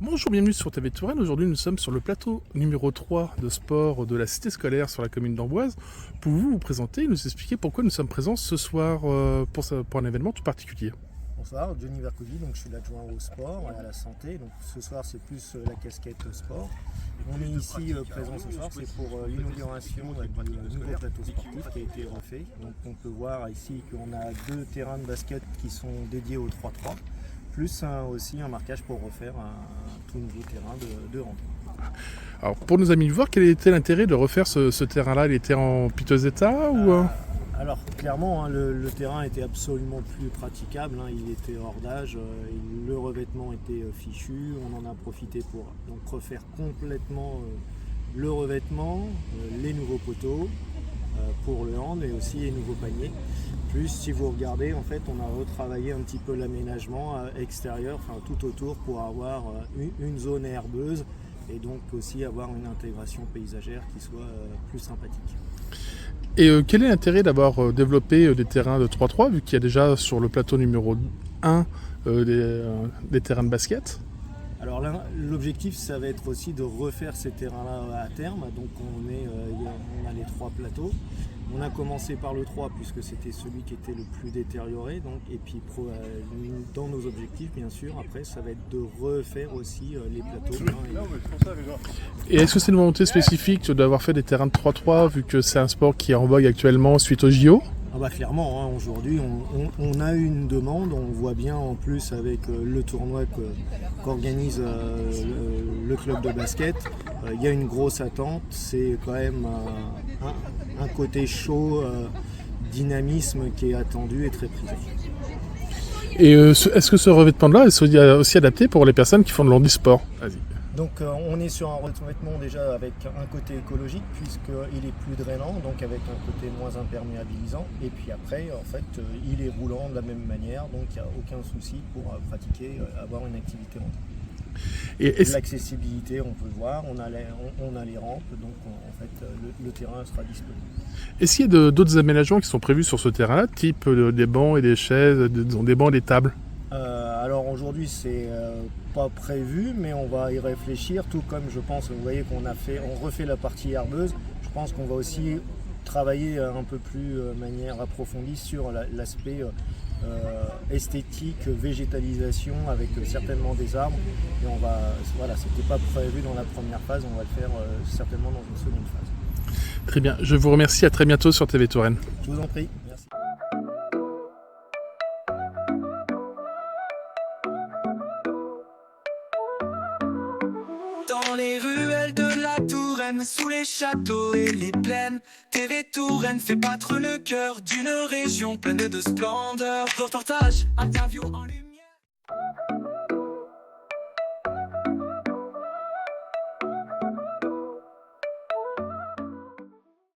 Bonjour, bienvenue sur TV Touraine. Aujourd'hui, nous sommes sur le plateau numéro 3 de sport de la cité scolaire sur la commune d'Amboise. Pouvez-vous vous présenter et nous expliquer pourquoi nous sommes présents ce soir pour un événement tout particulier? Bonsoir, Johnny Vercovy, donc je suis l'adjoint au sport et à la santé. Donc ce soir, c'est plus la casquette sport. On est ici présent ce soir, c'est pour l'inauguration du nouveau plateau sportif qui a été refait. Donc on peut voir ici qu'on a 2 terrains de basket qui sont dédiés au 3-3, plus aussi un marquage pour refaire un tout nouveau terrain de hand. Alors, pour nos amis voir, quel était l'intérêt de refaire ce terrain-là? Il était en piteux état ou Alors clairement, le terrain était absolument plus praticable, il était hors d'âge, le revêtement était fichu, on en a profité pour donc refaire complètement le revêtement, les nouveaux poteaux pour le hand et aussi les nouveaux paniers. Plus si vous regardez, en fait on a retravaillé un petit peu l'aménagement extérieur, enfin tout autour pour avoir une zone herbeuse et donc aussi avoir une intégration paysagère qui soit plus sympathique. Et quel est l'intérêt d'avoir développé des terrains de 3-3 vu qu'il y a déjà sur le plateau numéro 1 des terrains de basket? Alors là, l'objectif, ça va être aussi de refaire ces terrains-là à terme. Donc on a les 3 plateaux. On a commencé par le 3 puisque c'était celui qui était le plus détérioré. Donc, et puis dans nos objectifs, bien sûr, après, ça va être de refaire aussi les plateaux. Et est-ce que c'est une volonté spécifique d'avoir fait des terrains de 3-3 vu que c'est un sport qui est en vogue actuellement suite au JO? Clairement, aujourd'hui on a eu une demande, on voit bien en plus avec le tournoi qu'organise le club de basket, il y a une grosse attente, c'est quand même un côté chaud, dynamisme qui est attendu et très prisé. Et est-ce que ce revêtement-là est aussi adapté pour les personnes qui font de l'handisport? Vas-y. Donc on est sur un revêtement déjà avec un côté écologique puisqu'il est plus drainant, donc avec un côté moins imperméabilisant. Et puis après, en fait, il est roulant de la même manière, donc il n'y a aucun souci pour pratiquer, avoir une activité en Et l'accessibilité, on peut le voir, on a les rampes, donc en fait le terrain sera disponible. Est-ce qu'il y a d'autres aménagements qui sont prévus sur ce terrain-là, type des bancs et des chaises, des bancs et des tables? Alors aujourd'hui c'est pas prévu, mais on va y réfléchir, tout comme je pense, vous voyez qu'on refait la partie herbeuse, je pense qu'on va aussi travailler un peu plus manière approfondie sur l'aspect esthétique, végétalisation avec certainement des arbres, et voilà, c'était pas prévu dans la première phase, on va le faire certainement dans une seconde phase. Très bien, je vous remercie, à très bientôt sur TV Touraine. Je vous en prie, merci. Dans les ruelles de la Touraine, sous les châteaux et les plaines, TV Touraine fait battre le cœur d'une région pleine de splendeur. Reportage, interview en lumière.